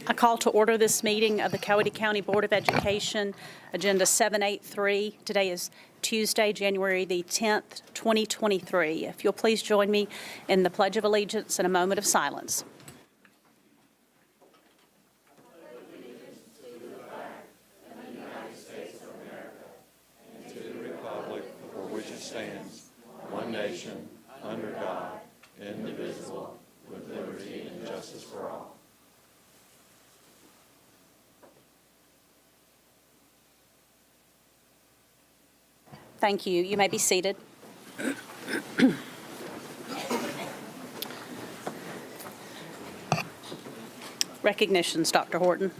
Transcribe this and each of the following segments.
I call to order this meeting of the Coweta County Board of Education, Agenda 783. Today is Tuesday, January the 10th, 2023. If you'll please join me in the Pledge of Allegiance and a moment of silence. For which it stands, one nation, under God, indivisible, with liberty and justice for all. Thank you. You may be seated. Recognitions, Dr. Horton.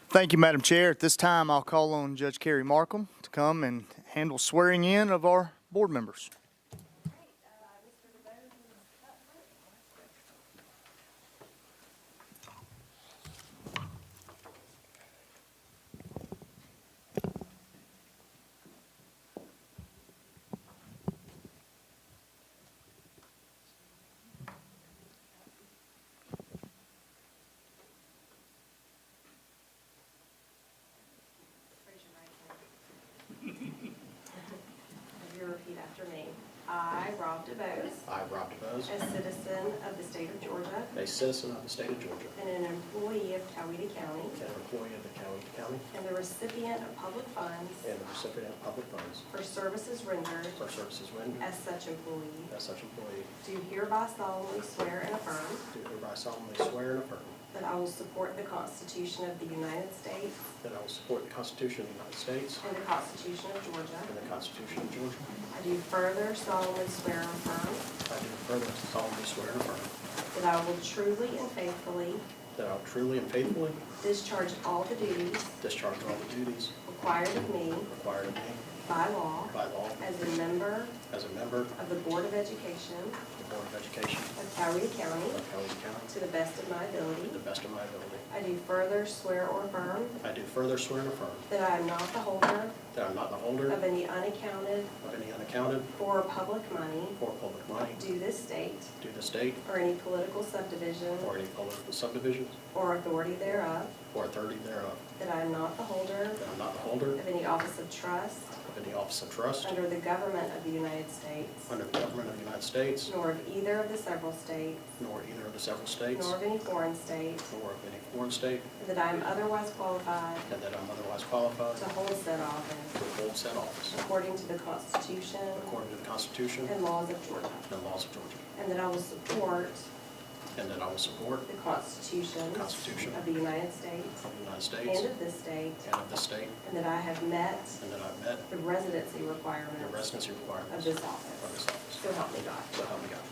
Thank you, Madam Chair. At this time, I'll call on Judge Carrie Markham to come and handle swearing in of our board members. Repeat after me. I, Rob DeBose, I, Rob DeBose, a citizen of the state of Georgia a citizen of the state of Georgia, and an employee of Coweta County, and an employee of the Coweta County, and the recipient of public funds and the recipient of public funds for services rendered for services rendered as such employee, as such employee, do hereby solemnly swear and affirm do hereby solemnly swear and affirm that I will support the Constitution of the United States that I will support the Constitution of the United States and the Constitution of Georgia. and the Constitution of Georgia. I do further solemnly swear and affirm I do further solemnly swear and affirm that I will truly and faithfully that I will truly and faithfully discharge all the duties discharge all the duties required of me required of me by law by law as a member as a member of the Board of Education of the Board of Education of Coweta County of Coweta County to the best of my to ability. the best of my ability. I do further swear or affirm I do further swear and affirm that I am not the holder that I am not the holder of any unaccounted of any unaccounted for public money or public money due this state due the state or any political subdivision or any political subdivisions or authority thereof, or authority thereof, that I am not the holder that I am not the holder of any office of trust of any office of trust under the government of the United States, under the government of the United States, nor of either of the several states, nor either of the several states, nor of any foreign state, nor of any foreign state, and that I am otherwise qualified and that I am otherwise qualified to hold said office to hold said office according to the Constitution according to the Constitution and laws of Georgia, and laws of Georgia, and that I will support and that I will support the Constitution Constitution of the United States of the United States and of this state, and of this state, and that I have met and that I have met the residency the requirements residency of requirements this of office. this office. So help me God. So help me God.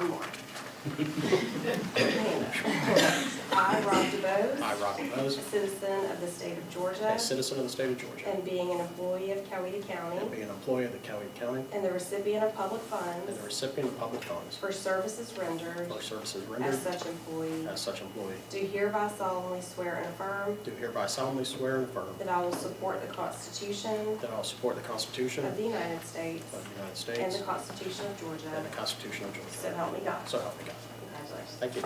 One more. I, Rob DeBose, I, Rob DeBose, a citizen of the state of Georgia, a citizen of the state of Georgia, and being an employee of Coweta County, and being an employee of the Coweta County, and the recipient of public funds and the recipient of public funds for services rendered for services rendered as such employee, as such employee, do hereby solemnly swear and affirm do hereby solemnly swear and affirm that I will support the Constitution that I will support the Constitution of the United States of the United and States the Constitution of Georgia, and the Constitution of Georgia. so help me God. So help me God. Congratulations. Thank you.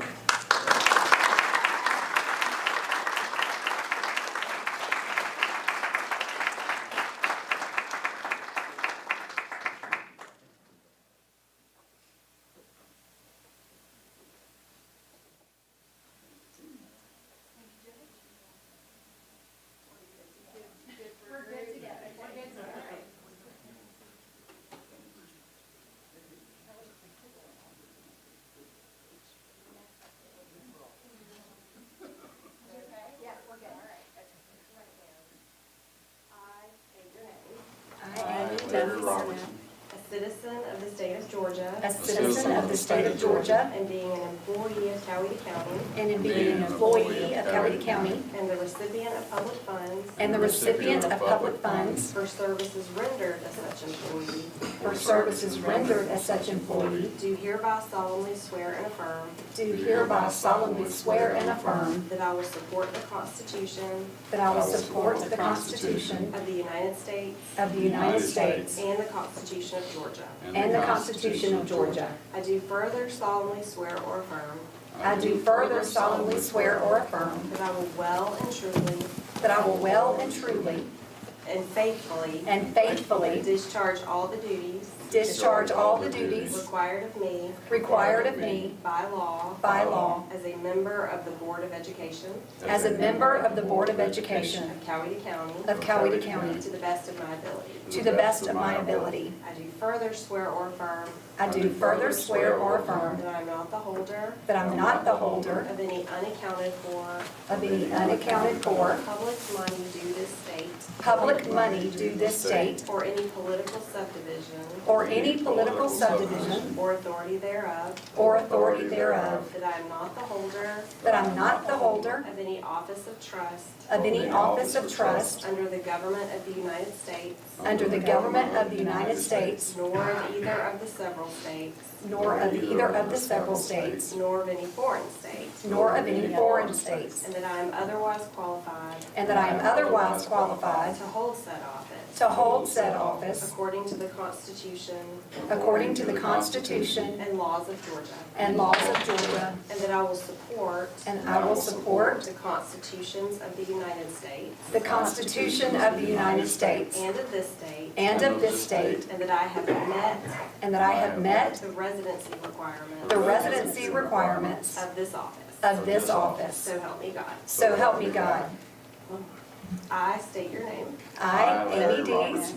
A citizen of the state of Georgia, a citizen of the state of Georgia, and being an employee of Coweta County, and in being an employee of Coweta County, and the recipient of public funds and the recipient of public funds for services rendered as such employee, for services rendered as such employee, do hereby solemnly swear and affirm do hereby solemnly swear and affirm that I will support the Constitution that I will support the Constitution of the United States of the United States and the Constitution of Georgia. and the Constitution of Georgia. I do further solemnly swear or affirm I do further solemnly swear or affirm that I will well and truly that I will well and truly and faithfully and faithfully discharge all the duties discharge all the duties required of me by law as a member of the Board of Education as a member of the Board of Education of Coweta County of Coweta County to the best of my ability. to the best of my ability. I do further swear or affirm I do further swear or affirm that I am not the holder that I'm not the holder of any unaccounted for of any unaccounted for public money due this state public money due this state or any political subdivision or any political subdivision or authority thereof, or authority thereof, that I am not the holder that I'm not the holder of any office of trust of any office of trust under the government of the United States, under the government of the United States, nor of either of the several states, nor of either of the several states, nor of any foreign state, nor of any foreign states, and that I am otherwise qualified and that I am otherwise qualified to hold said office to hold said office according to the Constitution according to the Constitution and laws of Georgia, and laws of Georgia, and that I will support and I will support the constitutions of the United States the Constitution of the United States and of this state, and of this state, and that I have met and that I have met the residency requirements the residency requirements of this office. of this office. So help me God. So help me God. I state your name, I, Amy Dees,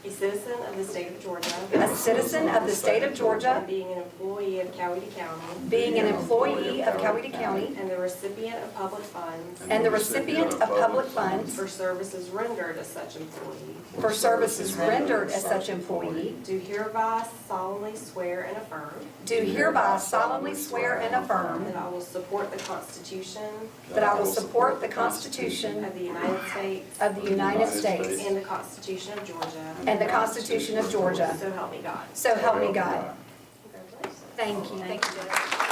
a citizen of the state of Georgia, a citizen of the state of and Georgia, being an employee of Coweta County, being an employee of Coweta County, and the recipient of public funds and the recipient of public funds for services rendered as such employee, for services rendered as such employee, do hereby solemnly swear and affirm do hereby solemnly swear and affirm that I will support the Constitution that I will support the Constitution of the United States of the United States and the Constitution of Georgia, and the Constitution of Georgia. so help me God. So help me God. Congratulations. Thank you. Thank you, Judge.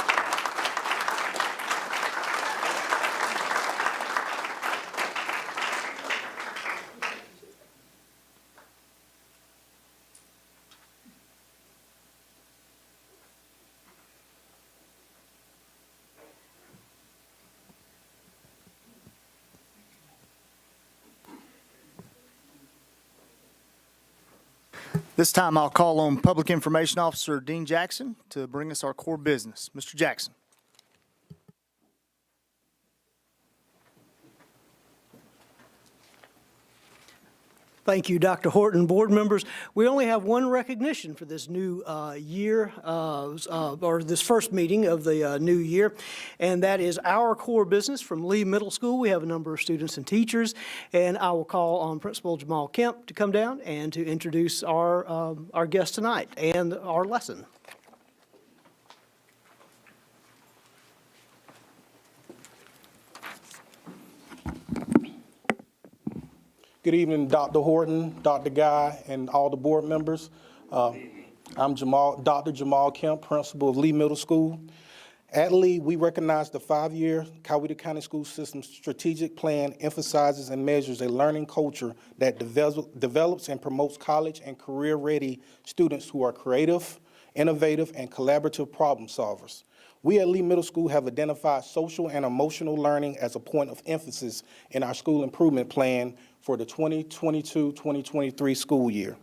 This time I'll call on Public Information Officer Dean Jackson to bring us our core business. Mr. Jackson. Thank you, Dr. Horton. Board members, we only have one recognition for this new year, or this first meeting of the new year, and that is our core business from Lee Middle School. We have a number of students and teachers, and I will call on Principal Jamal Kemp to come down and to introduce our guest tonight and our lesson. Good evening, Dr. Horton, Dr. Guy, and all the board members. I'm Dr. Jamal Kemp, principal of Lee Middle School. At Lee, we recognize the 5-year Coweta County School System strategic plan emphasizes and measures a learning culture that develops and promotes college and career-ready students who are creative, innovative, and collaborative problem solvers. We at Lee Middle School have identified social and emotional learning as a point of emphasis in our school improvement plan for the 2022-2023 school year.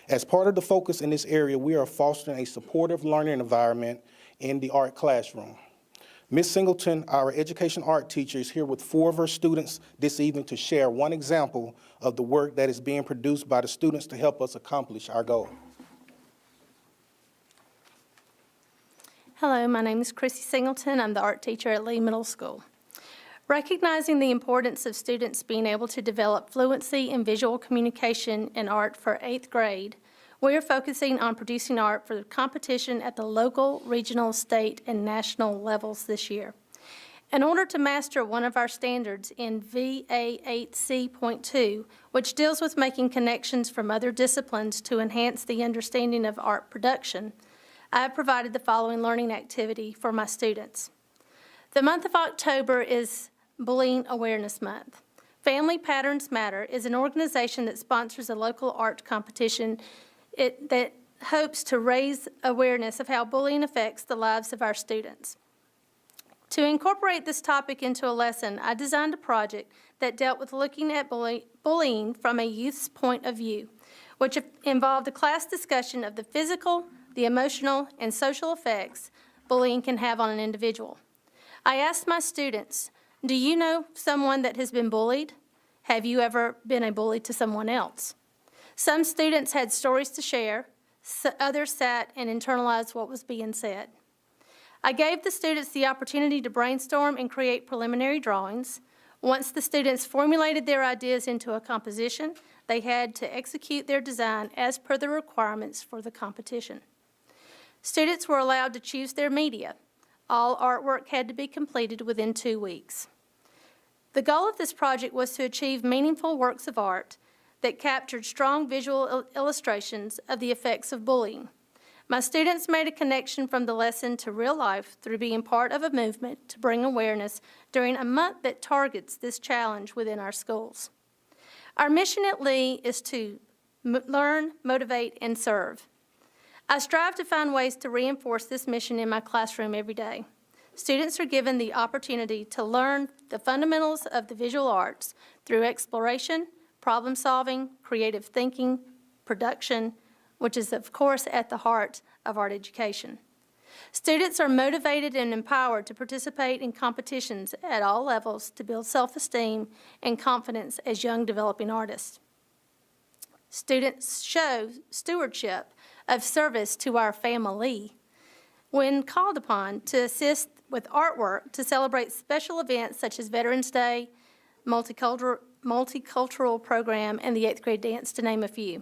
As part of the focus in this area, we are fostering a supportive learning environment in the art classroom. Ms. Singleton, our education art teacher, is here with 4 of her students this evening to share one example of the work that is being produced by the students to help us accomplish our goal. Hello, my name is Chrissy Singleton. I'm the art teacher at Lee Middle School. Recognizing the importance of students being able to develop fluency in visual communication in art for 8th grade, we are focusing on producing art for competition at the local, regional, state, and national levels this year. In order to master one of our standards in VA8C.2, which deals with making connections from other disciplines to enhance the understanding of art production, I have provided the following learning activity for my students. The month of October is Bullying Awareness Month. Family Patterns Matter is an organization that sponsors a local art competition that hopes to raise awareness of how bullying affects the lives of our students. To incorporate this topic into a lesson, I designed a project that dealt with looking at bullying from a youth's point of view, which involved a class discussion of the physical, the emotional, and social effects bullying can have on an individual. I asked my students, do you know someone that has been bullied? Have you ever been a bully to someone else? Some students had stories to share, others sat and internalized what was being said. I gave the students the opportunity to brainstorm and create preliminary drawings. Once the students formulated their ideas into a composition, they had to execute their design as per the requirements for the competition. Students were allowed to choose their media. All artwork had to be completed within 2 weeks. The goal of this project was to achieve meaningful works of art that captured strong visual illustrations of the effects of bullying. My students made a connection from the lesson to real life through being part of a movement to bring awareness during a month that targets this challenge within our schools. Our mission at Lee is to learn, motivate, and serve. I strive to find ways to reinforce this mission in my classroom every day. Students are given the opportunity to learn the fundamentals of the visual arts through exploration, problem solving, creative thinking, production, which is, of course, at the heart of art education. Students are motivated and empowered to participate in competitions at all levels to build self-esteem and confidence as young developing artists. Students show stewardship of service to our family when called upon to assist with artwork to celebrate special events such as Veterans Day, multicultural program, and the 8th grade dance, to name a few.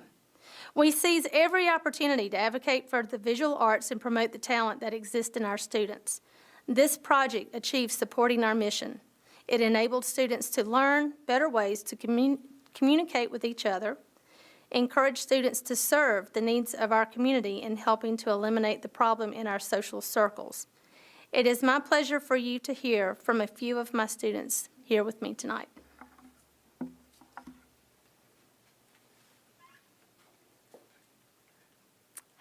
We seize every opportunity to advocate for the visual arts and promote the talent that exists in our students. This project achieves supporting our mission. It enabled students to learn better ways to communicate with each other, encourage students to serve the needs of our community in helping to eliminate the problem in our social circles. It is my pleasure for you to hear from a few of my students here with me tonight.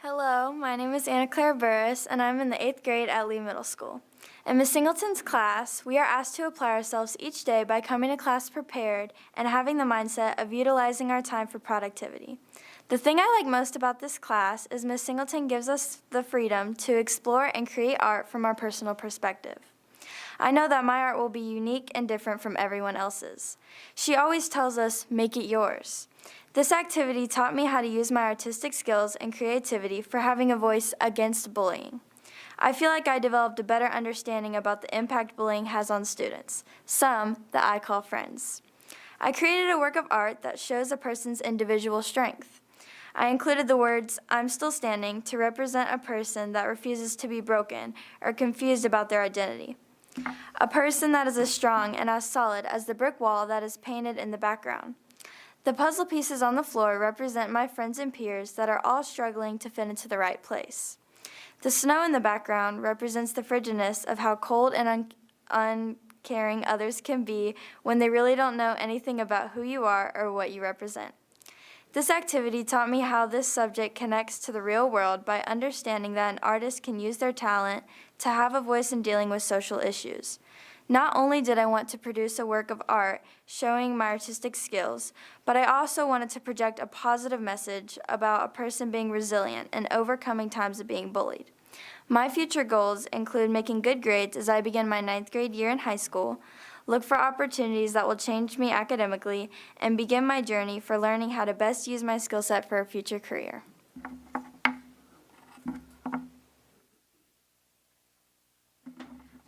Hello, my name is Anna Claire Burris, and I'm in the 8th grade at Lee Middle School. In Ms. Singleton's class, we are asked to apply ourselves each day by coming to class prepared and having the mindset of utilizing our time for productivity. The thing I like most about this class is Ms. Singleton gives us the freedom to explore and create art from our personal perspective. I know that my art will be unique and different from everyone else's. She always tells us, make it yours. This activity taught me how to use my artistic skills and creativity for having a voice against bullying. I feel like I developed a better understanding about the impact bullying has on students, some that I call friends. I created a work of art that shows a person's individual strength. I included the words, "I'm still standing," to represent a person that refuses to be broken or confused about their identity. A person that is as strong and as solid as the brick wall that is painted in the background. The puzzle pieces on the floor represent my friends and peers that are all struggling to fit into the right place. The snow in the background represents the frigidness of how cold and uncaring others can be when they really don't know anything about who you are or what you represent. This activity taught me how this subject connects to the real world by understanding that an artist can use their talent to have a voice in dealing with social issues. Not only did I want to produce a work of art showing my artistic skills, but I also wanted to project a positive message about a person being resilient and overcoming times of being bullied. My future goals include making good grades as I begin my 9th grade year in high school, look for opportunities that will change me academically, and begin my journey for learning how to best use my skill set for a future career.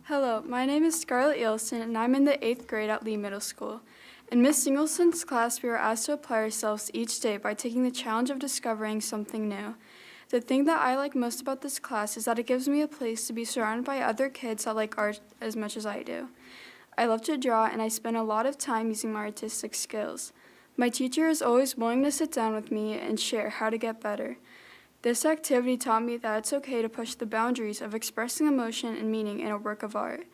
Hello, my name is Scarlett Yelson, and I'm in the 8th grade at Lee Middle School. In Ms. Singleton's class, we were asked to apply ourselves each day by taking the challenge of discovering something new. The thing that I like most about this class is that it gives me a place to be surrounded by other kids that like art as much as I do. I love to draw, and I spend a lot of time using my artistic skills. My teacher is always willing to sit down with me and share how to get better. This activity taught me that it's okay to push the boundaries of expressing emotion and meaning in a work of art.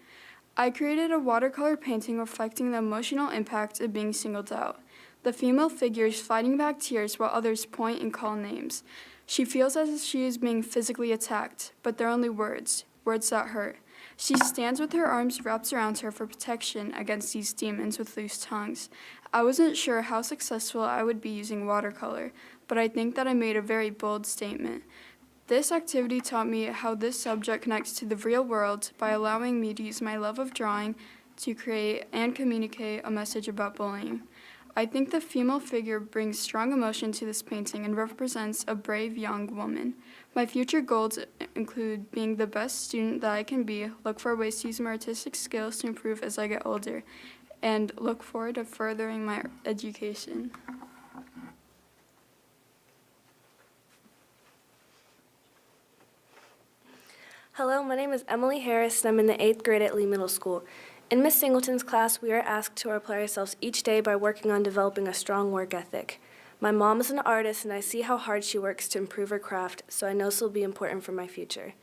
I created a watercolor painting reflecting the emotional impact of being singled out. The female figure is fighting back tears while others point and call names. She feels as if she is being physically attacked, but they're only words that hurt. She stands with her arms wrapped around her for protection against these demons with loose tongues. I wasn't sure how successful I would be using watercolor, but I think that I made a very bold statement. This activity taught me how this subject connects to the real world by allowing me to use my love of drawing to create and communicate a message about bullying. I think the female figure brings strong emotion to this painting and represents a brave young woman. My future goals include being the best student that I can be, look for ways to use my artistic skills to improve as I get older, and look forward to furthering my education. Hello, my name is Emily Harris, and I'm in the 8th grade at Lee Middle School. In Miss Singleton's class, we are asked to apply ourselves each day by working on developing a strong work ethic. My mom is an artist, and I see how hard she works to improve her craft, so I know this will be important for my future.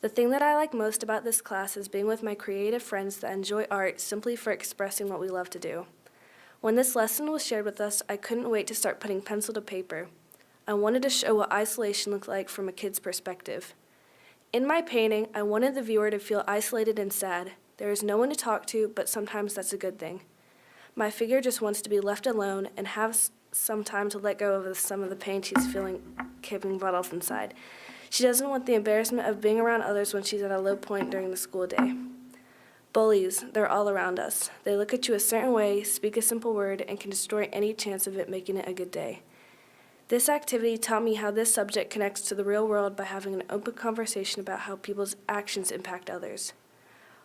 The thing that I like most about this class is being with my creative friends that enjoy art simply for expressing what we love to do. When this lesson was shared with us, I couldn't wait to start putting pencil to paper. I wanted to show what isolation looked like from a kid's perspective. In my painting, I wanted the viewer to feel isolated and sad. There is no one to talk to, but sometimes that's a good thing. My figure just wants to be left alone and have some time to let go of some of the pain she's feeling keeping bottled up inside. She doesn't want the embarrassment of being around others when she's at a low point during the school day. Bullies, they're all around us. They look at you a certain way, speak a simple word, and can destroy any chance of it making it a good day. This activity taught me how this subject connects to the real world by having an open conversation about how people's actions impact others.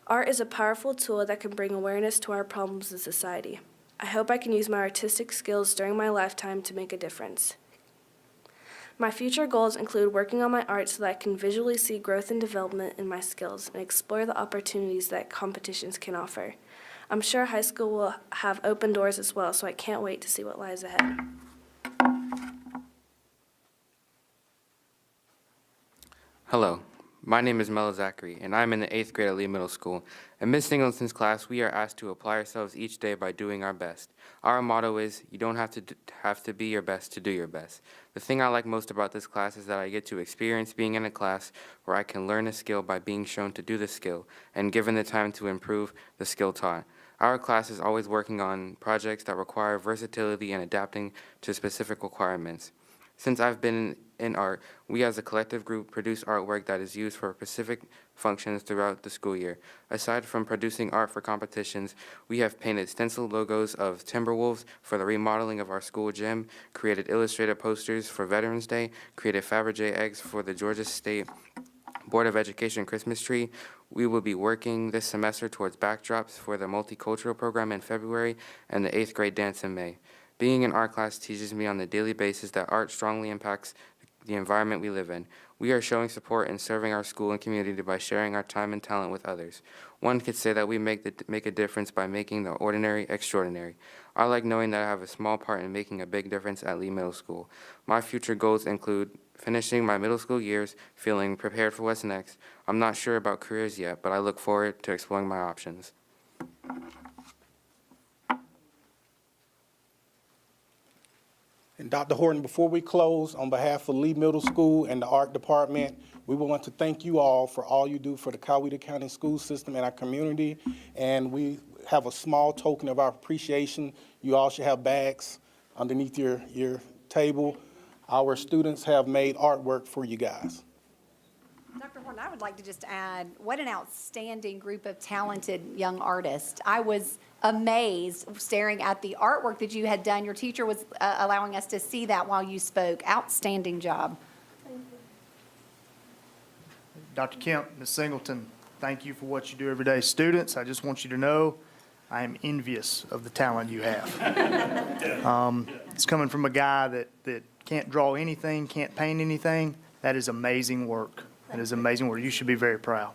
Art is a powerful tool that can bring awareness to our problems in society. I hope I can use my artistic skills during my lifetime to make a difference. My future goals include working on my art so that I can visually see growth and development in my skills and explore the opportunities that competitions can offer. I'm sure high school will have open doors as well, so I can't wait to see what lies ahead. Hello, my name is Mela Zachary, and I'm in the 8th grade at Lee Middle School. In Miss Singleton's class, we are asked to apply ourselves each day by doing our best. Our motto is, you don't have to be your best to do your best. The thing I like most about this class is that I get to experience being in a class where I can learn a skill by being shown to do the skill, and given the time to improve the skill taught. Our class is always working on projects that require versatility and adapting to specific requirements. Since I've been in art, we as a collective group produce artwork that is used for specific functions throughout the school year. Aside from producing art for competitions, we have painted stencil logos of Timberwolves for the remodeling of our school gym, created illustrated posters for Veterans Day, created Fabergé eggs for the Georgia State Board of Education Christmas tree. We will be working this semester towards backdrops for the multicultural program in February and the 8th grade dance in May. Being in art class teaches me on a daily basis that art strongly impacts the environment we live in. We are showing support and serving our school and community by sharing our time and talent with others. One could say that we make a difference by making the ordinary extraordinary. I like knowing that I have a small part in making a big difference at Lee Middle School. My future goals include finishing my middle school years, feeling prepared for what's next. I'm not sure about careers yet, but I look forward to exploring my options. And Dr. Horton, before we close, on behalf of Lee Middle School and the art department, we want to thank you all for all you do for the Coweta County school system and our community. And we have a small token of our appreciation. You all should have bags underneath your table. Our students have made artwork for you guys. Dr. Horton, I would like to just add, what an outstanding group of talented young artists. I was amazed staring at the artwork that you had done. Your teacher was allowing us to see that while you spoke. Outstanding job. Dr. Kemp, Ms. Singleton, thank you for what you do every day. Students, I just want you to know I am envious of the talent you have. It's coming from a guy that can't draw anything, can't paint anything. That is amazing work. That is amazing work. You should be very proud.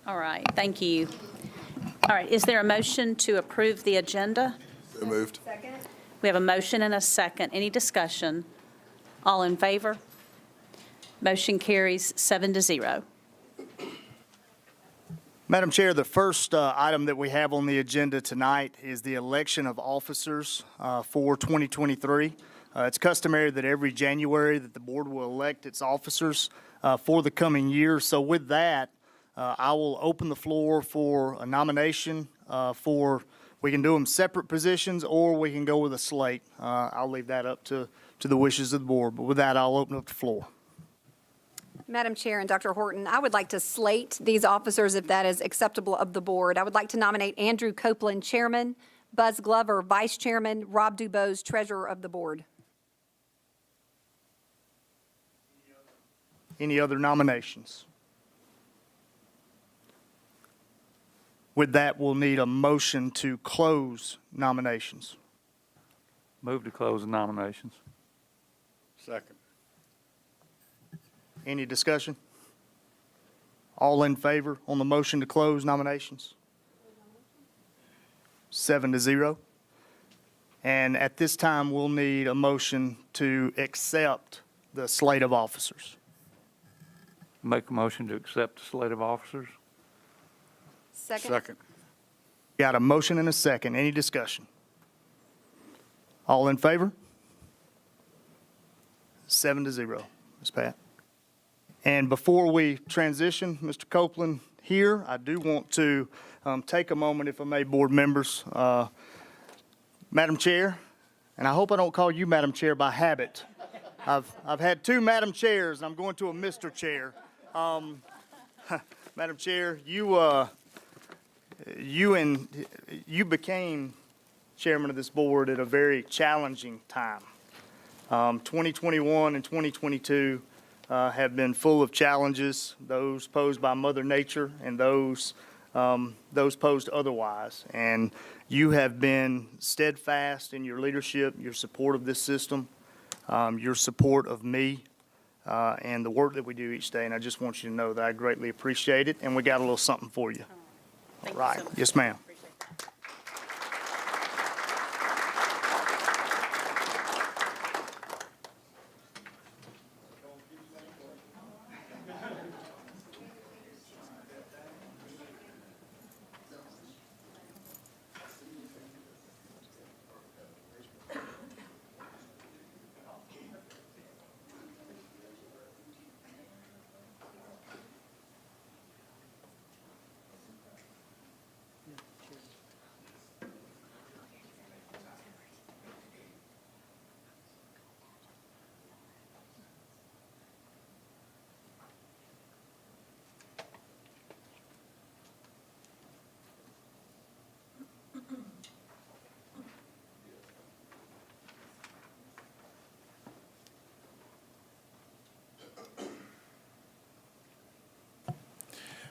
All right, thank you. All right, is there a motion to approve the agenda? So moved. Second. We have a motion and a second. Any discussion? All in favor? Motion carries 7-0. Madam Chair, the first item that we have on the agenda tonight is the election of officers for 2023. It's customary that every January that the board will elect its officers for the coming year. So with that, I will open the floor for a nomination we can do them separate positions or we can go with a slate. I'll leave that up to the wishes of the board. But with that, I'll open up the floor. Madam Chair and Dr. Horton, I would like to slate these officers if that is acceptable of the board. I would like to nominate Andrew Copeland, Chairman, Buzz Glover, Vice Chairman, Rob Dubose, Treasurer of the Board. Any other nominations? With that, we'll need a motion to close nominations. Move to close the nominations. Second. Any discussion? All in favor on the motion to close nominations? 7-0. And at this time, we'll need a motion to accept the slate of officers. Make a motion to accept the slate of officers. Second. Got a motion and a second. Any discussion? All in favor? 7-0. Ms. Pat. And before we transition, Mr. Copeland here, I do want to take a moment, if I may, board members. Madam Chair, and I hope I don't call you Madam Chair by habit. I've had two Madam Chairs, and I'm going to a Mr. Chair. Madam Chair, you became chairman of this board at a very challenging time. 2021 and 2022 have been full of challenges, those posed by Mother Nature and those posed otherwise. And you have been steadfast in your leadership, your support of this system, your support of me, and the work that we do each day. And I just want you to know that I greatly appreciate it, and we got a little something for you. Thank All right. you so much. Yes, ma'am. Appreciate that.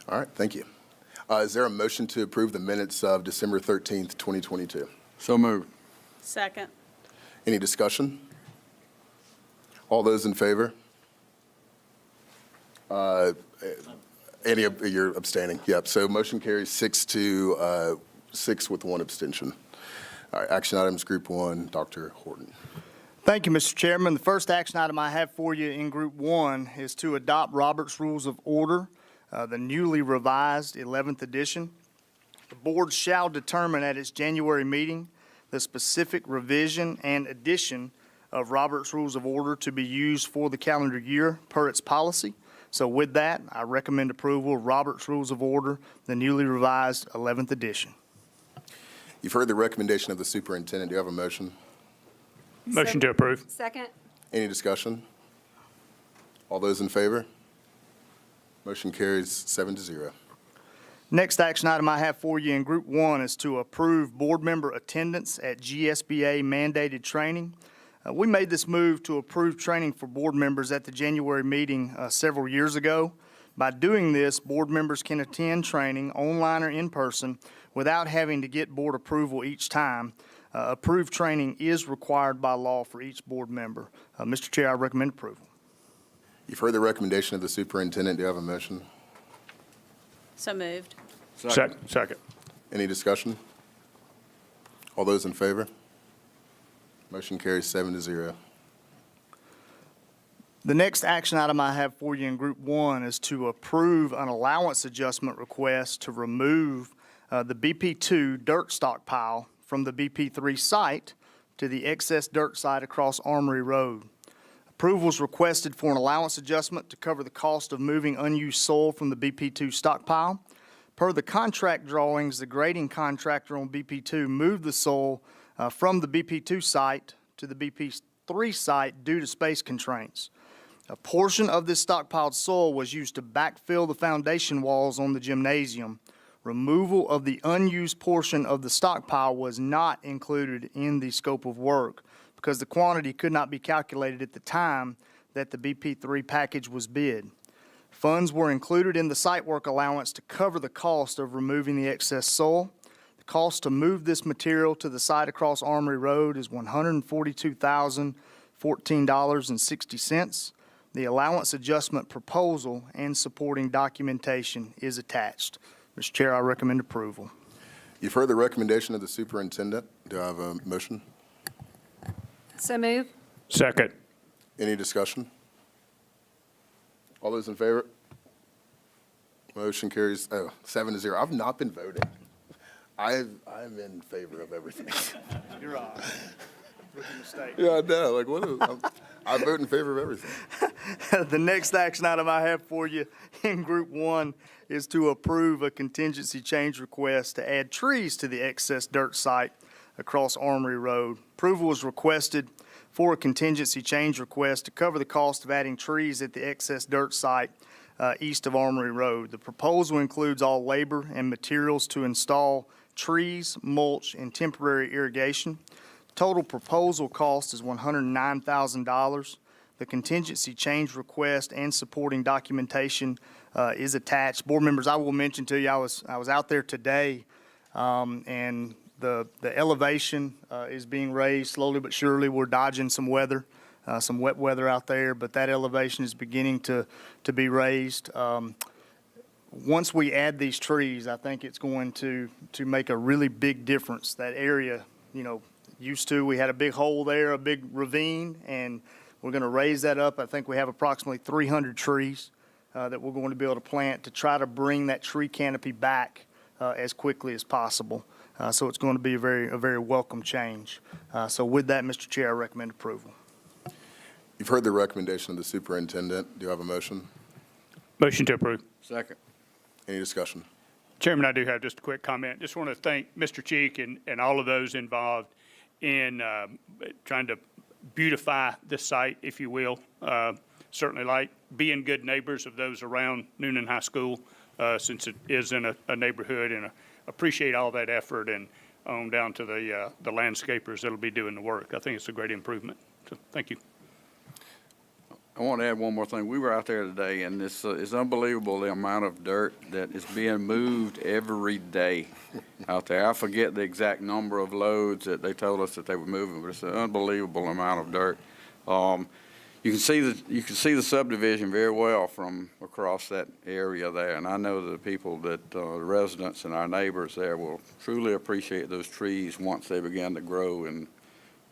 All right, thank you. Is there a motion to approve the minutes of December 13th, 2022? So moved. Second. Any discussion? All those in favor? Any of you're abstaining? Yep. So motion carries 6-6 with one abstention. All right, action items, Group 1, Dr. Horton. Thank you, Mr. Chairman. The first action item I have for you in Group 1 is to adopt Robert's Rules of Order, the newly revised 11th edition. The board shall determine at its January meeting the specific revision and addition of Robert's Rules of Order to be used for the calendar year per its policy. So with that, I recommend approval of Robert's Rules of Order, the newly revised 11th edition. You've heard the recommendation of the superintendent. Do you have a motion? Motion to approve. Second. Any discussion? All those in favor? Motion carries 7-0. Next action item I have for you in Group 1 is to approve board member attendance at GSBA mandated training. We made this move to approve training for board members at the January meeting several years ago. By doing this, board members can attend training online or in person without having to get board approval each time. Approved training is required by law for each board member. Mr. Chair, I recommend approval. You've heard the recommendation of the superintendent. Do you have a motion? So moved. Second. Any discussion? All those in favor? Motion carries 7-0. The next action item I have for you in Group 1 is to approve an allowance adjustment request to remove the BP2 dirt stockpile from the BP3 site to the excess dirt site across Armory Road. Approval is requested for an allowance adjustment to cover the cost of moving unused soil from the BP2 stockpile. Per the contract drawings, the grading contractor on BP2 moved the soil from the BP2 site to the BP3 site due to space constraints. A portion of this stockpiled soil was used to backfill the foundation walls on the gymnasium. Removal of the unused portion of the stockpile was not included in the scope of work because the quantity could not be calculated at the time that the BP3 package was bid. Funds were included in the site work allowance to cover the cost of removing the excess soil. The cost to move this material to the site across Armory Road is $142,014.60. The allowance adjustment proposal and supporting documentation is attached. Mr. Chair, I recommend approval. You've heard the recommendation of the superintendent. Do I have a motion? So moved. Second. Any discussion? All those in favor? Motion carries 7-0. I've not been voting. I'm in favor of everything. You're right. Rookie mistake. Yeah, I know. Like, what? I vote in favor of everything. The next action item I have for you in Group 1 is to approve a contingency change request to add trees to the excess dirt site across Armory Road. Approval is requested for a contingency change request to cover the cost of adding trees at the excess dirt site east of Armory Road. The proposal includes all labor and materials to install trees, mulch, and temporary irrigation. Total proposal cost is $109,000. The contingency change request and supporting documentation is attached. Board members, I will mention to you, I was out there today, and the elevation is being raised slowly but surely. We're dodging some weather, some wet weather out there, but that elevation is beginning to be raised. Once we add these trees, I think it's going to make a really big difference. That area, we had a big hole there, a big ravine, and we're going to raise that up. I think we have approximately 300 trees that we're going to be able to plant to try to bring that tree canopy back as quickly as possible. So it's going to be a very welcome change. So with that, Mr. Chair, I recommend approval. You've heard the recommendation of the superintendent. Do you have a motion? Motion to approve. Second. Any discussion? Chairman, I do have just a quick comment. Just want to thank Mr. Cheek and all of those involved in trying to beautify this site, if you will. Certainly like being good neighbors of those around Noonan High School, since it is in a neighborhood, and appreciate all that effort and on down to the landscapers that'll be doing the work. I think it's a great improvement. So thank you. I want to add one more thing. We were out there today, and it's unbelievable the amount of dirt that is being moved every day out there. I forget the exact number of loads that they told us that they were moving, but it's an unbelievable amount of dirt. You can see the subdivision very well from across that area there, and I know that the people that the residents and our neighbors there will truly appreciate those trees once they begin to grow. And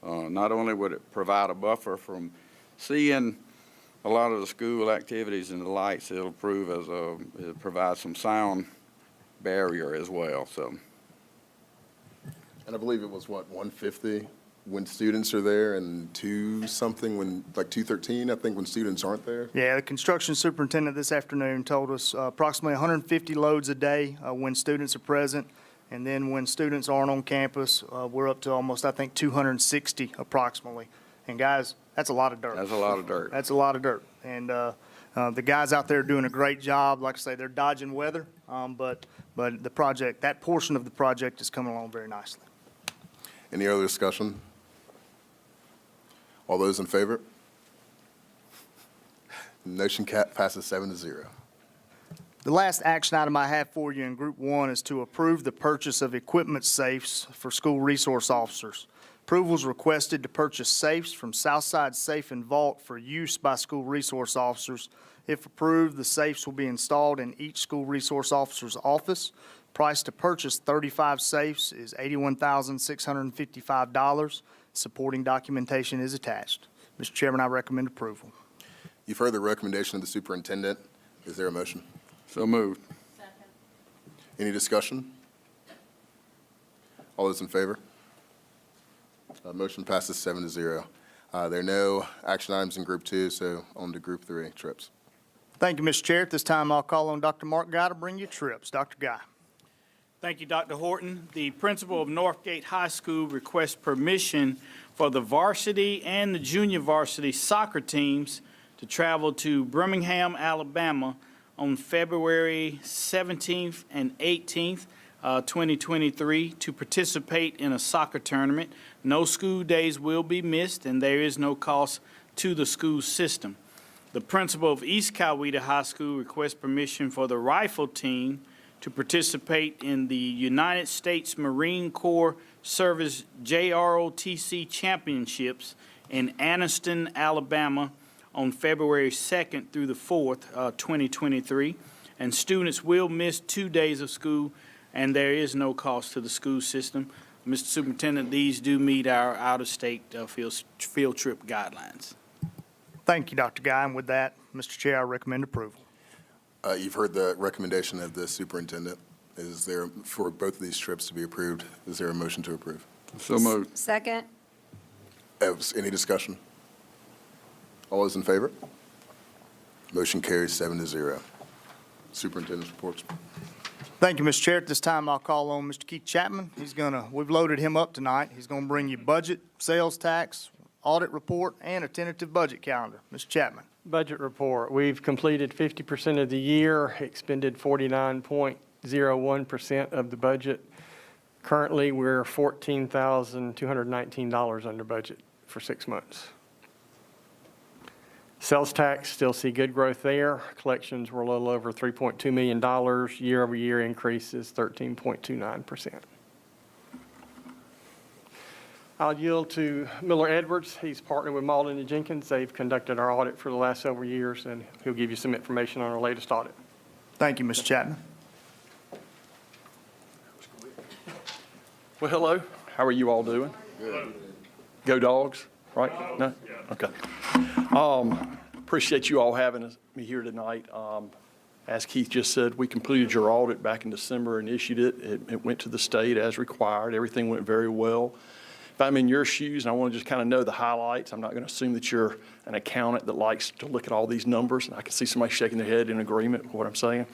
not only would it provide a buffer from seeing a lot of the school activities and the lights, it'll provide some sound barrier as well. So, And I believe it was, 150 when students are there, and 213, I think, when students aren't there? Yeah, the construction superintendent this afternoon told us approximately 150 loads a day when students are present. And then when students aren't on campus, we're up to almost, I think, 260 approximately. And guys, that's a lot of dirt. that's a lot of dirt. That's a lot of dirt. And the guys out there are doing a great job. Like I say, they're dodging weather, but the project, that portion of the project is coming along very nicely. Any other discussion? All those in favor? Motion passes 7-0. The last action item I have for you in Group 1 is to approve the purchase of equipment safes for school resource officers. Approval is requested to purchase safes from Southside Safe and Vault for use by school resource officers If approved, the safes will be installed in each school resource officer's office. Price to purchase 35 safes is $81,655. Supporting documentation is attached. Mr. Chairman, I recommend approval. You've heard the recommendation of the superintendent. Is there a motion? So moved. Any discussion? All those in favor? Motion passes 7-0. There are no action items in Group 2, so on to Group 3, trips. Thank you, Mr. Chair. At this time, I'll call on Dr. Mark Guy to bring you trips. Dr. Guy. Thank you, Dr. Horton. The principal of Northgate High School requests permission for the varsity and the junior varsity soccer teams to travel to Birmingham, Alabama on February 17th and 18th, 2023 to participate in a soccer tournament. No school days will be missed, and there is no cost to the school system. The principal of East Coweta High School requests permission for the rifle team to participate in the United States Marine Corps Service JROTC Championships in Anniston, Alabama on February 2nd through the 4th, 2023. And students will miss 2 days of school, and there is no cost to the school system. Mr. Superintendent, these do meet our out-of-state field trip guidelines. Thank you, Dr. Guy. And with that, Mr. Chair, I recommend approval. You've heard the recommendation of the superintendent. Is there, for both of these trips to be approved, is there a motion to approve? So moved. Second. Any discussion? All those in favor? Motion carries 7-0. Superintendent's reports. Thank you, Mr. Chair. At this time, I'll call on Mr. Keith Chapman. We've loaded him up tonight. He's going to bring you budget, sales tax, audit report, and a tentative budget calendar. Mr. Chapman. Budget report. We've completed 50% of the year, expended 49.01% of the budget. Currently, we're $14,219 under budget for 6 months. Sales tax, still see good growth there. Collections were a little over $3.2 million. Year-over-year increase is 13.29%. I'll yield to Miller Edwards. He's partnered with Malden and Jenkins. They've conducted our audit for the last several years, and he'll give you some information on our latest audit. Thank you, Mr. Chapman. Well, hello. How are you all doing? Good. Go Dogs, right? No? Okay. Appreciate you all having me here tonight. As Keith just said, we completed your audit back in December and issued it. It went to the state as required. Everything went very well. If I'm in your shoes and I want to just kind of know the highlights, I'm not going to assume that you're an accountant that likes to look at all these numbers, and I can see somebody shaking their head in agreement with what I'm saying.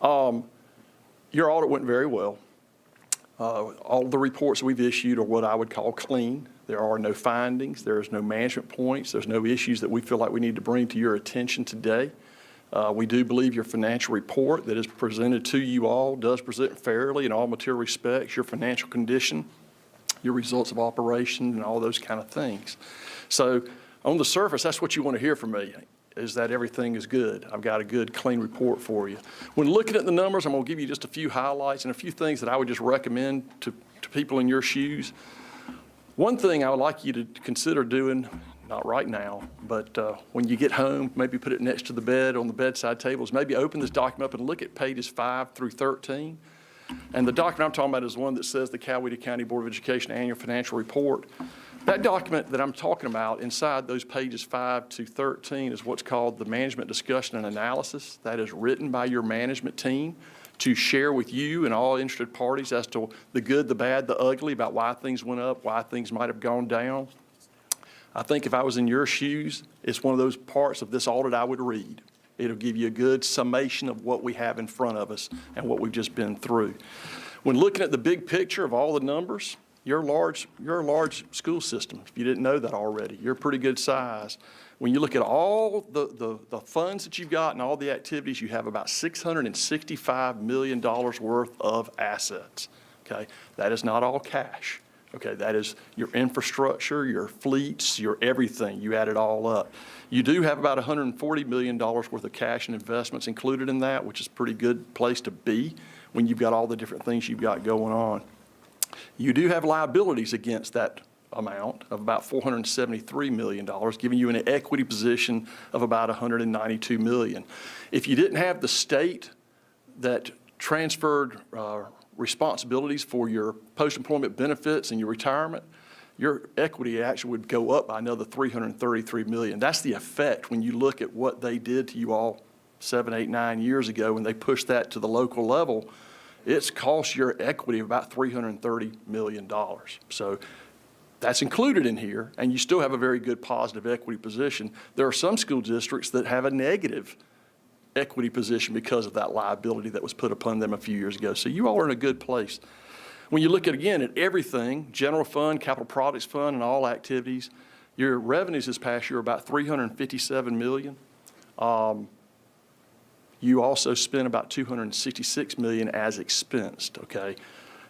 Your audit went very well. All the reports we've issued are what I would call clean. There are no findings. There's no management points. There's no issues that we feel like we need to bring to your attention today. We do believe your financial report that is presented to you all does present fairly in all material respects, your financial condition, your results of operation, and all those kind of things. So on the surface, that's what you want to hear from me, is that everything is good. I've got a good, clean report for you. When looking at the numbers, I'm going to give you just a few highlights and a few things that I would just recommend to people in your shoes. One thing I would like you to consider doing, not right now, but when you get home, maybe put it next to the bed on the bedside tables, maybe open this document up and look at pages 5 through 13. And the document I'm talking about is one that says the Coweta County Board of Education Annual Financial Report. That document that I'm talking about inside those pages 5 to 13 is what's called the Management Discussion and Analysis. That is written by your management team to share with you and all interested parties as to the good, the bad, the ugly, about why things went up, why things might have gone down. I think if I was in your shoes, it's one of those parts of this audit I would read. It'll give you a good summation of what we have in front of us and what we've just been through. When looking at the big picture of all the numbers, you're a large school system, if you didn't know that already. You're a pretty good size. When you look at all the funds that you've got and all the activities, you have about $665 million worth of assets, okay? That is not all cash, okay? That is your infrastructure, your fleets, your everything. You add it all up. You do have about $140 million worth of cash and investments included in that, which is a pretty good place to be when you've got all the different things you've got going on. You do have liabilities against that amount of about $473 million, giving you an equity position of about $192 million. If you didn't have the state that transferred responsibilities for your post-employment benefits and your retirement, your equity actually would go up by another $333 million. That's the effect when you look at what they did to you all 7, 8, 9 years ago when they pushed that to the local level. It's cost your equity about $330 million. So that's included in here, and you still have a very good positive equity position. There are some school districts that have a negative equity position because of that liability that was put upon them a few years ago. So you all are in a good place. When you look again at everything, general fund, capital projects fund, and all activities, your revenues this past year are about $357 million. You also spent about $266 million as expensed, okay?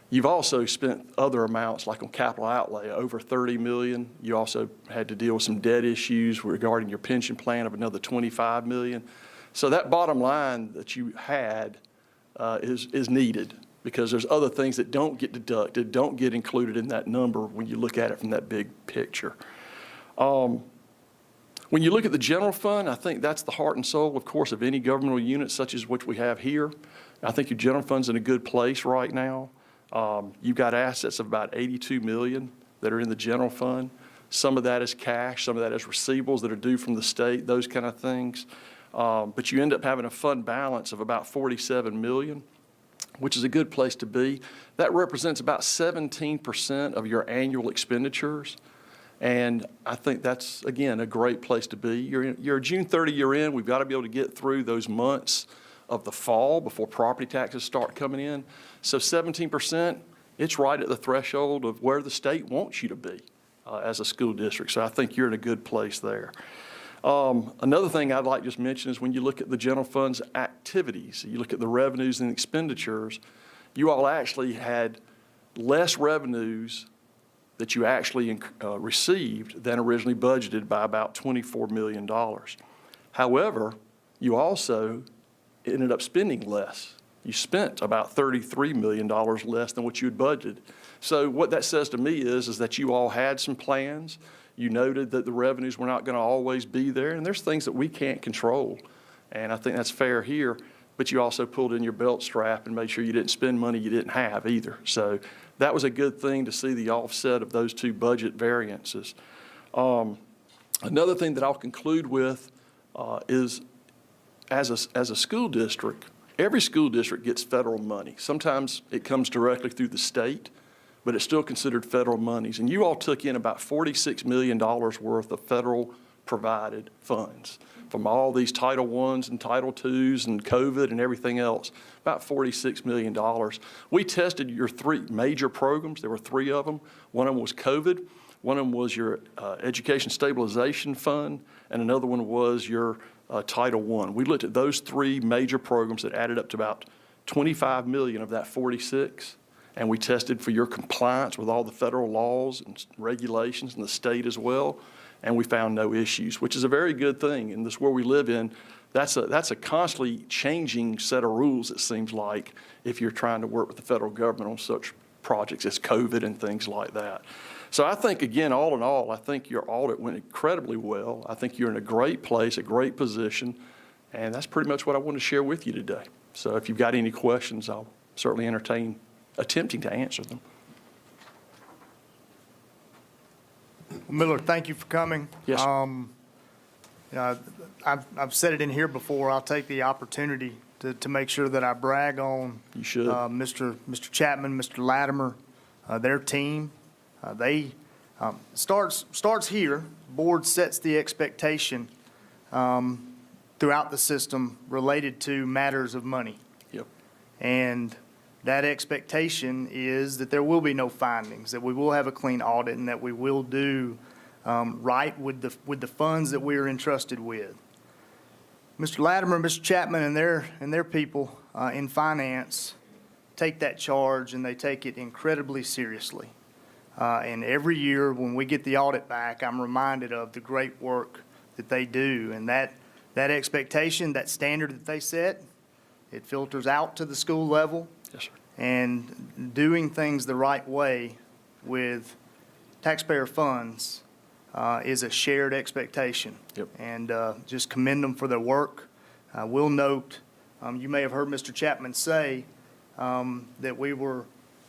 You've also spent other amounts, like on capital outlay, over $30 million. You also had to deal with some debt issues regarding your pension plan of another $25 million. So that bottom line that you had is needed, because there's other things that don't get deducted, don't get included in that number when you look at it from that big picture. When you look at the general fund, I think that's the heart and soul, of course, of any governmental unit such as what we have here. I think your general fund's in a good place right now. You've got assets of about $82 million that are in the general fund. Some of that is cash, some of that is receivables that are due from the state, those kind of things. But you end up having a fund balance of about $47 million, which is a good place to be. That represents about 17% of your annual expenditures. And I think that's, again, a great place to be. You're June 30 year end. We've got to be able to get through those months of the fall before property taxes start coming in. So 17%, it's right at the threshold of where the state wants you to be as a school district. So I think you're in a good place there. Another thing I'd like to just mention is when you look at the general fund's activities, you look at the revenues and expenditures, you all actually had less revenues that you actually received than originally budgeted by about $24 million. However, you also ended up spending less. You spent about $33 million less than what you had budgeted. So what that says to me is that you all had some plans. You noted that the revenues were not going to always be there, and there's things that we can't control. And I think that's fair here, but you also pulled in your belt strap and made sure you didn't spend money you didn't have either. So that was a good thing to see, the offset of those two budget variances. Another thing that I'll conclude with is as a school district, every school district gets federal money. Sometimes it comes directly through the state, but it's still considered federal monies. And you all took in about $46 million worth of federal provided funds from all these Title Is and Title IIs and COVID and everything else, about $46 million. We tested your three major programs. There were three of them. One of them was COVID. One of them was your Education Stabilization Fund, and another one was your Title I. We looked at those three major programs that added up to about $25 million of that 46, and we tested for your compliance with all the federal laws and regulations in the state as well, and we found no issues, which is a very good thing. In this world we live in, that's a constantly changing set of rules, it seems like, if you're trying to work with the federal government on such projects as COVID and things like that. So I think, again, all in all, I think your audit went incredibly well. I think you're in a great place, a great position, and that's pretty much what I want to share with you today. So if you've got any questions, I'll certainly entertain attempting to answer them. Miller, thank you for coming. Yes. I've said it in here before. I'll take the opportunity to make sure that I brag on You should. Mr. Chapman, Mr. Latimer, their team. They starts here. Board sets the expectation throughout the system related to matters of money. Yep. And that expectation is that there will be no findings, that we will have a clean audit, and that we will do right with the funds that we are entrusted with. Mr. Latimer, Mr. Chapman, and their people in finance take that charge, and they take it incredibly seriously. And every year when we get the audit back, I'm reminded of the great work that they do, and that expectation, that standard that they set, it filters out to the school level. Yes, sir. And doing things the right way with taxpayer funds is a shared expectation. Yep. And just commend them for their work. I will note, you may have heard Mr. Chapman say that we were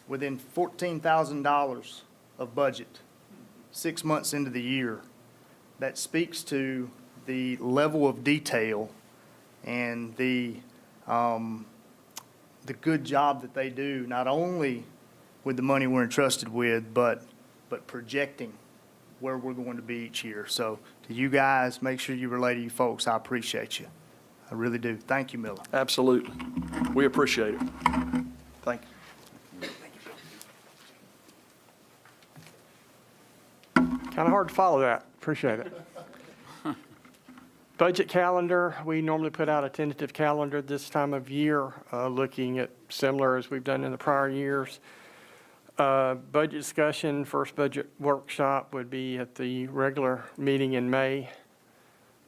within $14,000 of budget 6 months into the year. That speaks to the level of detail and the good job that they do, not only with the money we're entrusted with, but projecting where we're going to be each year. So to you guys, make sure you relay to you folks, I appreciate you. I really do. Thank you, Miller. Absolutely. We appreciate it. Thank you. Kind of hard to follow that. Appreciate it. Budget calendar, we normally put out a tentative calendar this time of year, looking at similar as we've done in the prior years. Budget discussion, first budget workshop would be at the regular meeting in May.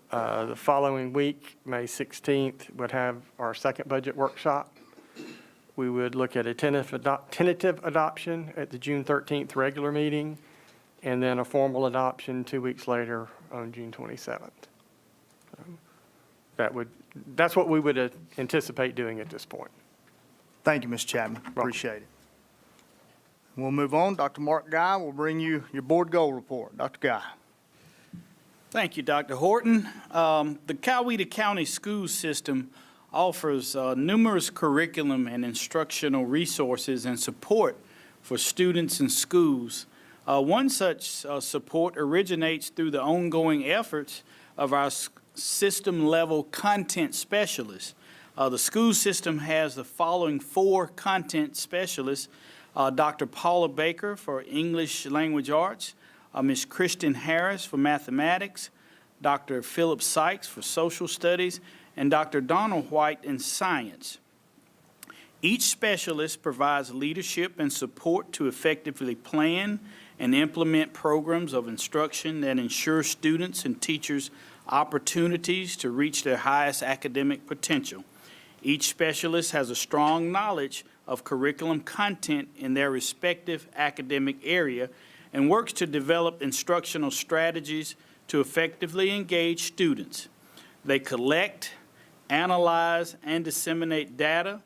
The following week, May 16th, would have our second budget workshop. We would look at a tentative adoption at the June 13th regular meeting, and then a formal adoption 2 weeks later on June 27th. That's what we would anticipate doing at this point. Thank you, Mr. Chapman. Appreciate it. We'll move on. Dr. Mark Guy will bring you your board goal report. Dr. Guy. Thank you, Dr. Horton. The Coweta County School System offers numerous curriculum and instructional resources and support for students and schools. One such support originates through the ongoing efforts of our system-level content specialists. The school system has the following 4 content specialists: Dr. Paula Baker for English Language Arts, Ms. Kristen Harris for Mathematics, Dr. Philip Sykes for Social Studies, and Dr. Donald White in Science. Each specialist provides leadership and support to effectively plan and implement programs of instruction that ensure students and teachers opportunities to reach their highest academic potential. Each specialist has a strong knowledge of curriculum content in their respective academic area and works to develop instructional strategies to effectively engage students. They collect, analyze, and disseminate data,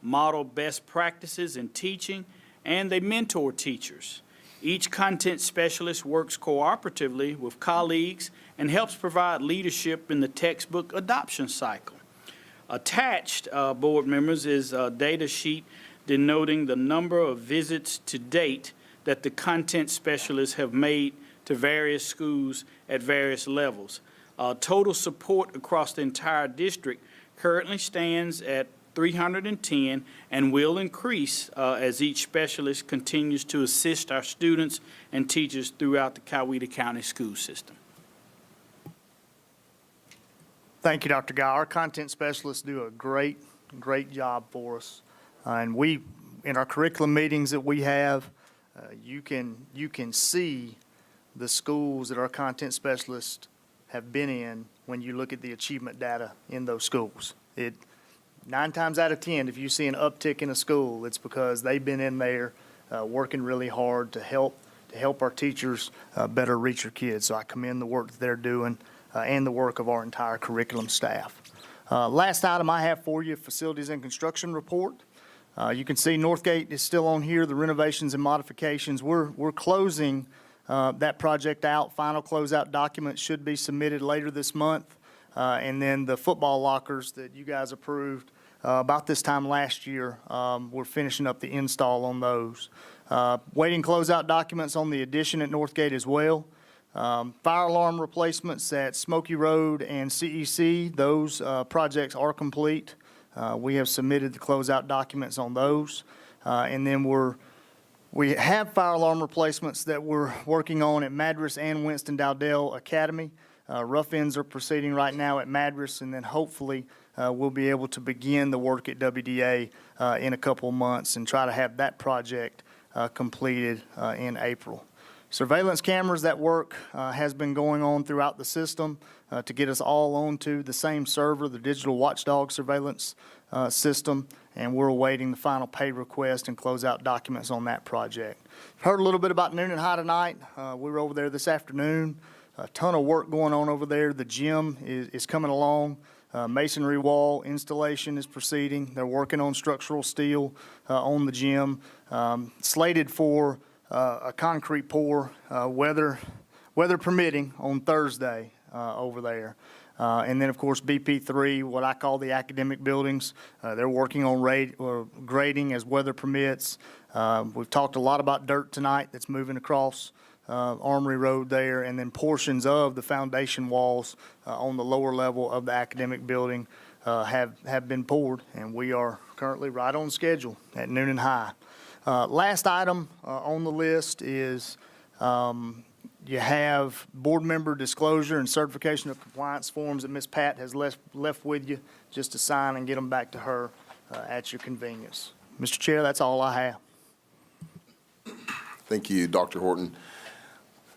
model best practices in teaching, and they mentor teachers. Each content specialist works cooperatively with colleagues and helps provide leadership in the textbook adoption cycle. Attached, board members, is a data sheet denoting the number of visits to date that the content specialists have made to various schools at various levels. Total support across the entire district currently stands at 310 and will increase as each specialist continues to assist our students and teachers throughout the Coweta County school system. Thank you, Dr. Guy. Our content specialists do a great job for us. And we, in our curriculum meetings that we have, you can see the schools that our content specialists have been in when you look at the achievement data in those schools. 9 times out of 10, if you see an uptick in a school, it's because they've been in there working really hard to help our teachers better reach your kids. So I commend the work that they're doing and the work of our entire curriculum staff. Last item I have for you, facilities and construction report. You can see Northgate is still on here, the renovations and modifications. We're closing that project out. Final closeout documents should be submitted later this month. And then the football lockers that you guys approved about this time last year, we're finishing up the install on those. Waiting closeout documents on the addition at Northgate as well. Fire alarm replacements at Smoky Road and CEC, those projects are complete. We have submitted the closeout documents on those. And then we have fire alarm replacements that we're working on at Madras and Winston Dowdell Academy. Rough ends are proceeding right now at Madras, and then hopefully we'll be able to begin the work at WDA in a couple of months and try to have that project completed in April. Surveillance cameras, that work has been going on throughout the system to get us all onto the same server, the digital watchdog surveillance system. and we're awaiting the final pay request and closeout documents on that project. Heard a little bit about Noonan High tonight. We were over there this afternoon. A ton of work going on over there. The gym is coming along. Masonry wall installation is proceeding. They're working on structural steel on the gym. Slated for a concrete pour, weather permitting, on Thursday over there. And then, of course, BP3, what I call the academic buildings, they're working on grading as weather permits. We've talked a lot about dirt tonight that's moving across Armory Road there, and then portions of the foundation walls on the lower level of the academic building have been poured, and we are currently right on schedule at Noonan High. Last item on the list is you have board member disclosure and certification of compliance forms that Ms. Pat has left with you just to sign and get them back to her at your convenience. Mr. Chair, that's all I have. Thank you, Dr. Horton.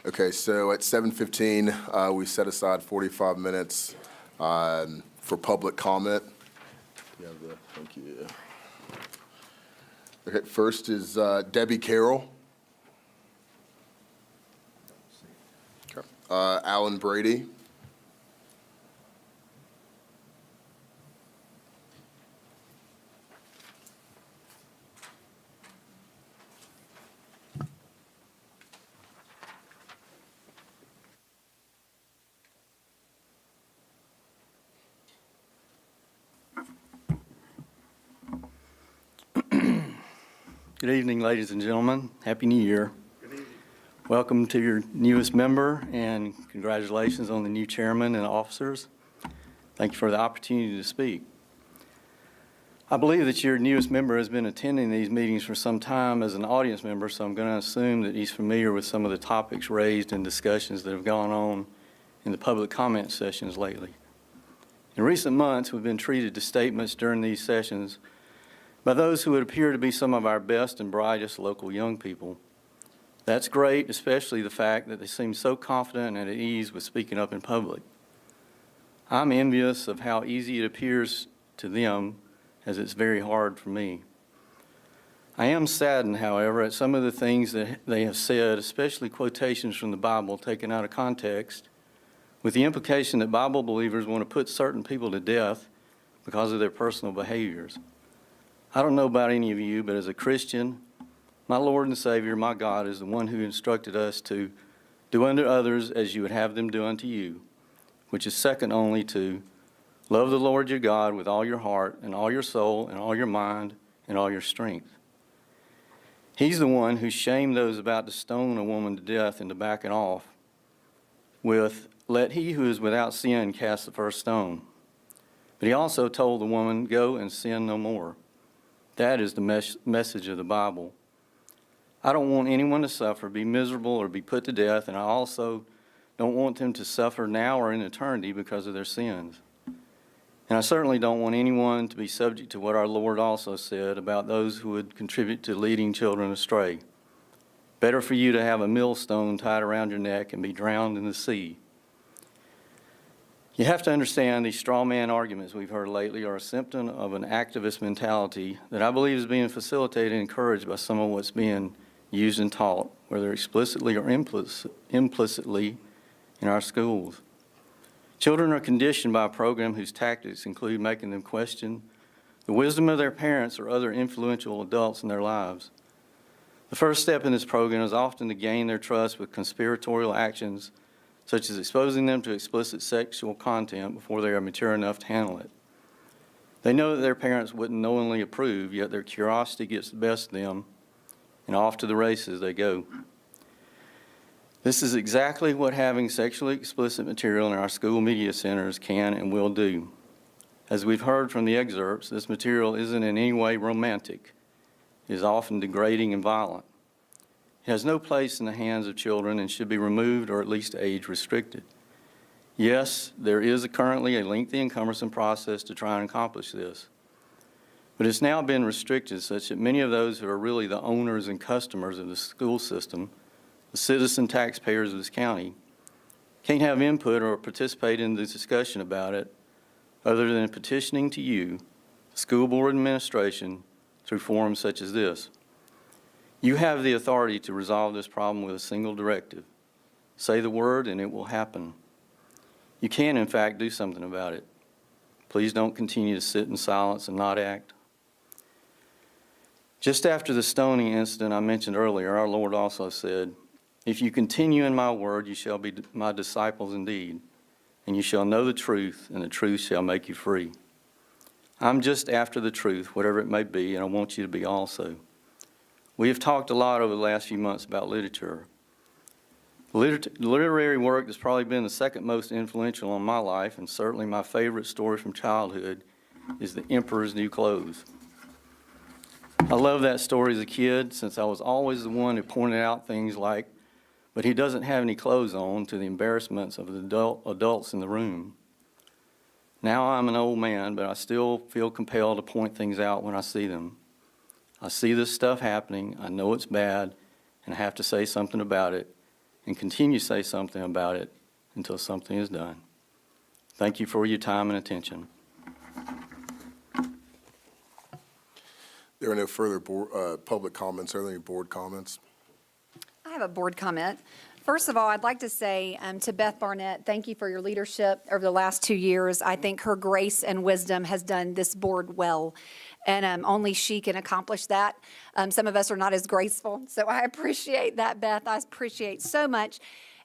Okay, so at 7:15, we set aside 45 minutes for public comment. Thank you. Okay, first is Debbie Carroll. Okay. Alan Brady. Good evening, ladies and gentlemen. Happy New Year. Welcome to your newest member, and congratulations on the new chairman and officers. Thank you for the opportunity to speak. I believe that your newest member has been attending these meetings for some time as an audience member, so I'm going to assume that he's familiar with some of the topics raised in discussions that have gone on in the public comment sessions lately. In recent months, we've been treated to statements during these sessions by those who would appear to be some of our best and brightest local young people. That's great, especially the fact that they seem so confident and at ease with speaking up in public. I'm envious of how easy it appears to them, as it's very hard for me. I am saddened, however, at some of the things that they have said, especially quotations from the Bible taken out of context, with the implication that Bible believers want to put certain people to death because of their personal behaviors. I don't know about any of you, but as a Christian, my Lord and Savior, my God, is the one who instructed us to do unto others as you would have them do unto you, which is second only to love the Lord your God with all your heart and all your soul and all your mind and all your strength. He's the one who shamed those about to stone a woman to death and to back it off with, "Let he who is without sin cast the first stone." But he also told the woman, "Go and sin no more." That is the message of the Bible. I don't want anyone to suffer, be miserable, or be put to death, and I also don't want them to suffer now or in eternity because of their sins. And I certainly don't want anyone to be subject to what our Lord also said about those who would contribute to leading children astray. Better for you to have a millstone tied around your neck and be drowned in the sea. You have to understand these straw man arguments we've heard lately are a symptom of an activist mentality that I believe is being facilitated and encouraged by some of what's being used and taught, whether explicitly or implicitly, in our schools. Children are conditioned by a program whose tactics include making them question the wisdom of their parents or other influential adults in their lives. The first step in this program is often to gain their trust with conspiratorial actions such as exposing them to explicit sexual content before they are mature enough to handle it. They know that their parents wouldn't knowingly approve, yet their curiosity gets the best of them, and off to the races they go. This is exactly what having sexually explicit material in our school media centers can and will do. As we've heard from the excerpts, this material isn't in any way romantic. It is often degrading and violent. It has no place in the hands of children and should be removed or at least age restricted. Yes, there is currently a lengthy and cumbersome process to try and accomplish this, but it's now been restricted such that many of those who are really the owners and customers of the school system, the citizen taxpayers of this county, can't have input or participate in the discussion about it other than petitioning to you, school board administration through forums such as this. You have the authority to resolve this problem with a single directive. Say the word and it will happen. You can, in fact, do something about it. Please don't continue to sit in silence and not act. Just after the stoning incident I mentioned earlier, our Lord also said, "If you continue in my word, you shall be my disciples indeed, and you shall know the truth, and the truth shall make you free." I'm just after the truth, whatever it may be, and I want you to be also. We have talked a lot over the last few months about literature. Literary work that's probably been the second most influential on my life, and certainly my favorite story from childhood, is The Emperor's New Clothes. I loved that story as a kid, since I was always the one who pointed out things like, "But he doesn't have any clothes on," to the embarrassments of the adults in the room. Now I'm an old man, but I still feel compelled to point things out when I see them. I see this stuff happening, I know it's bad, and I have to say something about it, and continue to say something about it until something is done. Thank you for your time and attention. There are no further public comments. Are there any board comments? I have a board comment. First of all, I'd like to say to Beth Barnett, thank you for your leadership over the last 2 years. I think her grace and wisdom has done this board well, and only she can accomplish that. Some of us are not as graceful, so I appreciate that, Beth. I appreciate so much.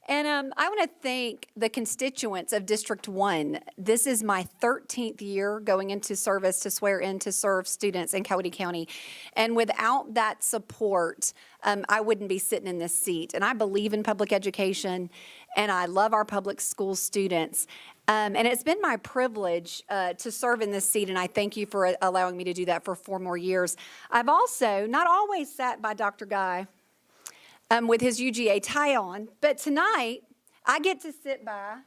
And I want to thank the constituents of District 1. This is my 13th year going into service to swear in to serve students in Coweta County. And without that support, I wouldn't be sitting in this seat. And I believe in public education, and I love our public school students. And it's been my privilege to serve in this seat, and I thank you for allowing me to do that for 4 more years. I've also not always sat by Dr. Guy with his UGA tie on, but tonight I get to sit by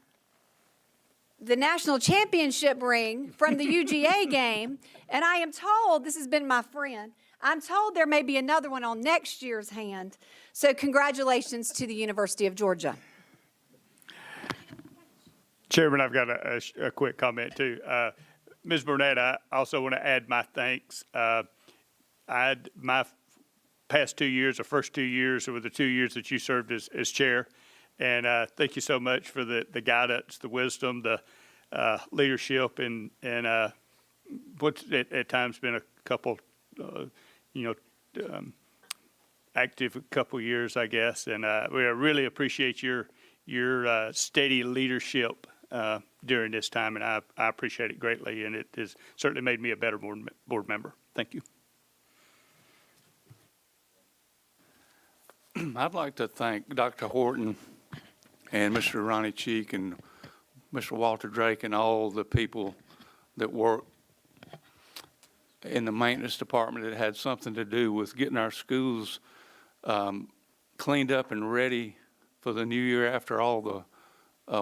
the national championship ring from the UGA game, and I am told, this has been my friend, I'm told there may be another one on next year's hand. So congratulations to the University of Georgia. Chairman, I've got a quick comment too. Ms. Burnett, I also want to add my thanks. My past 2 years, the first 2 years were the 2 years that you served as chair. And thank you so much for the guidance, the wisdom, the leadership, and what's at times been a couple, active couple years, I guess. And we really appreciate your steady leadership during this time, and I appreciate it greatly, and it has certainly made me a better board member. Thank you. I'd like to thank Dr. Horton and Mr. Ronnie Cheek and Mr. Walter Drake and all the people that work in the maintenance department that had something to do with getting our schools cleaned up and ready for the new year after all the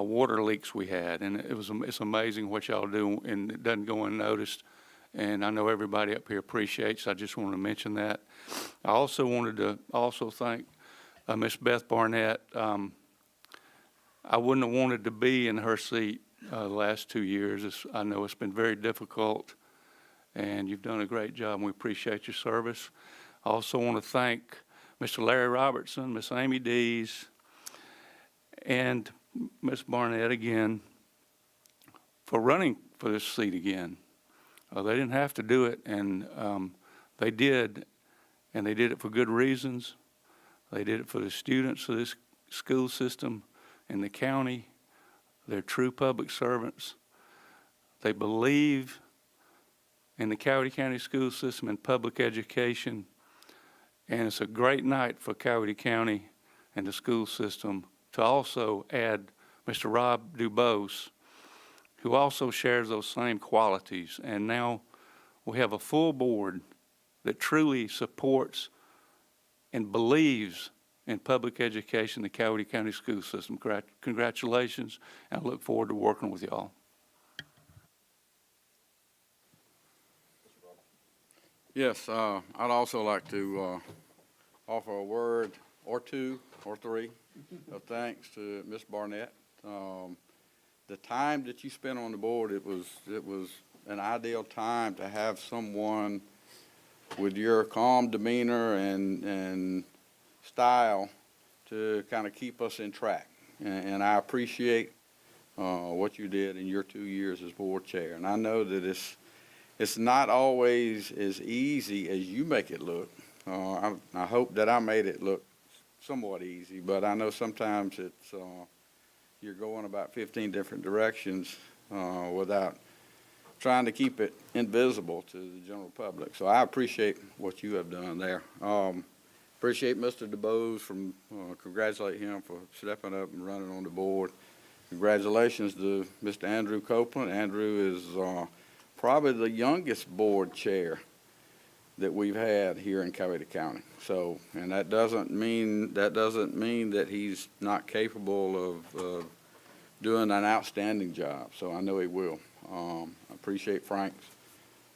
water leaks we had. And it's amazing what y'all do, and it doesn't go unnoticed. And I know everybody up here appreciates. I just want to mention that. I also wanted to thank Miss Beth Barnett. I wouldn't have wanted to be in her seat the last 2 years. I know it's been very difficult, and you've done a great job, and we appreciate your service. I also want to thank Mr. Larry Robertson, Miss Amy Dees, and Miss Barnett again for running for this seat again. They didn't have to do it, and they did, and they did it for good reasons. They did it for the students of this school system in the county. They're true public servants. They believe in the Coweta County school system and public education, and it's a great night for Coweta County and the school system to also add Mr. Rob Dubose, who also shares those same qualities. And now we have a full board that truly supports and believes in public education, the Coweta County school system. Congratulations, and I look forward to working with y'all. Yes, I'd also like to offer a word or two or three of thanks to Ms. Barnett. The time that you spent on the board, it was an ideal time to have someone with your calm demeanor and style to kind of keep us in track. And I appreciate what you did in your 2 years as board chair. And I know that it's not always as easy as you make it look. I hope that I made it look somewhat easy, but I know sometimes it's you're going about 15 different directions without trying to keep it invisible to the general public. So I appreciate what you have done there. Appreciate Mr. DeBose from, congratulate him for stepping up and running on the board. Congratulations to Mr. Andrew Copeland. Andrew is probably the youngest board chair that we've had here in Coweta County. So, and that doesn't mean that he's not capable of doing an outstanding job. So I know he will. I appreciate Frank's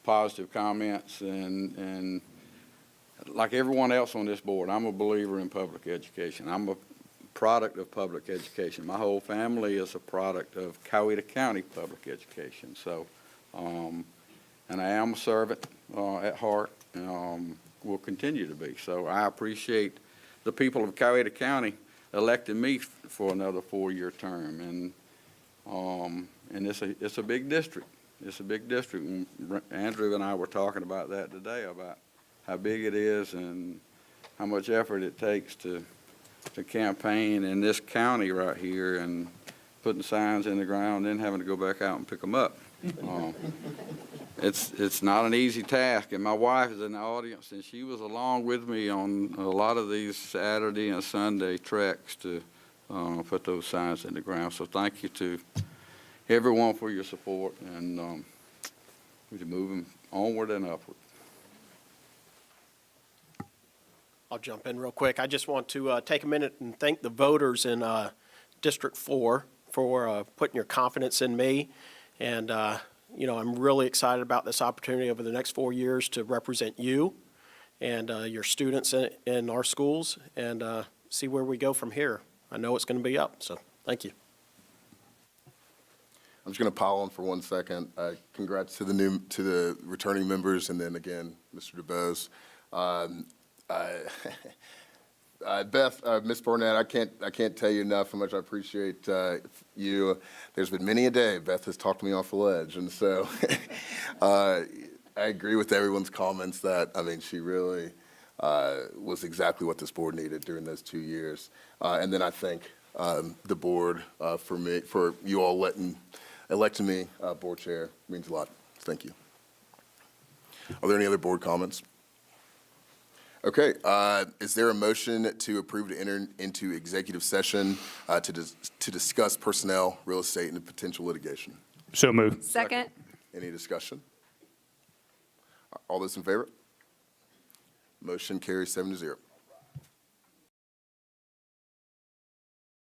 positive comments, and like everyone else on this board, I'm a believer in public education. I'm a product of public education. My whole family is a product of Coweta County public education. So, and I am a servant at heart, and will continue to be. So I appreciate the people of Coweta County electing me for another 4-year term, and it's a big district. It's a big district. And Andrew and I were talking about that today, about how big it is and how much effort it takes to campaign in this county right here, and putting signs in the ground, then having to go back out and pick them up. It's not an easy task, and my wife is in the audience, and she was along with me on a lot of these Saturday and Sunday treks to put those signs in the ground. So thank you to everyone for your support, and we're moving onward and upward. I'll jump in real quick. I just want to take a minute and thank the voters in District 4 for putting your confidence in me. And, you know, I'm really excited about this opportunity over the next 4 years to represent you and your students in our schools, and see where we go from here. I know it's going to be up, so thank you. I'm just going to pile on for 1 second. Congrats to the returning members, and then again, Mr. DeBose. Beth, Ms. Barnett, I can't tell you enough how much I appreciate you. There's been many a day Beth has talked me off the ledge, and so I agree with everyone's comments that, I mean, she really was exactly what this board needed during those 2 years. And then I thank the board for you all electing me board chair. It means a lot. Thank you. Are there any other board comments? Okay, is there a motion to approve to enter into executive session to discuss personnel, real estate, and potential litigation? So moved. Second. Any discussion? All those in favor? Motion carries 7-0.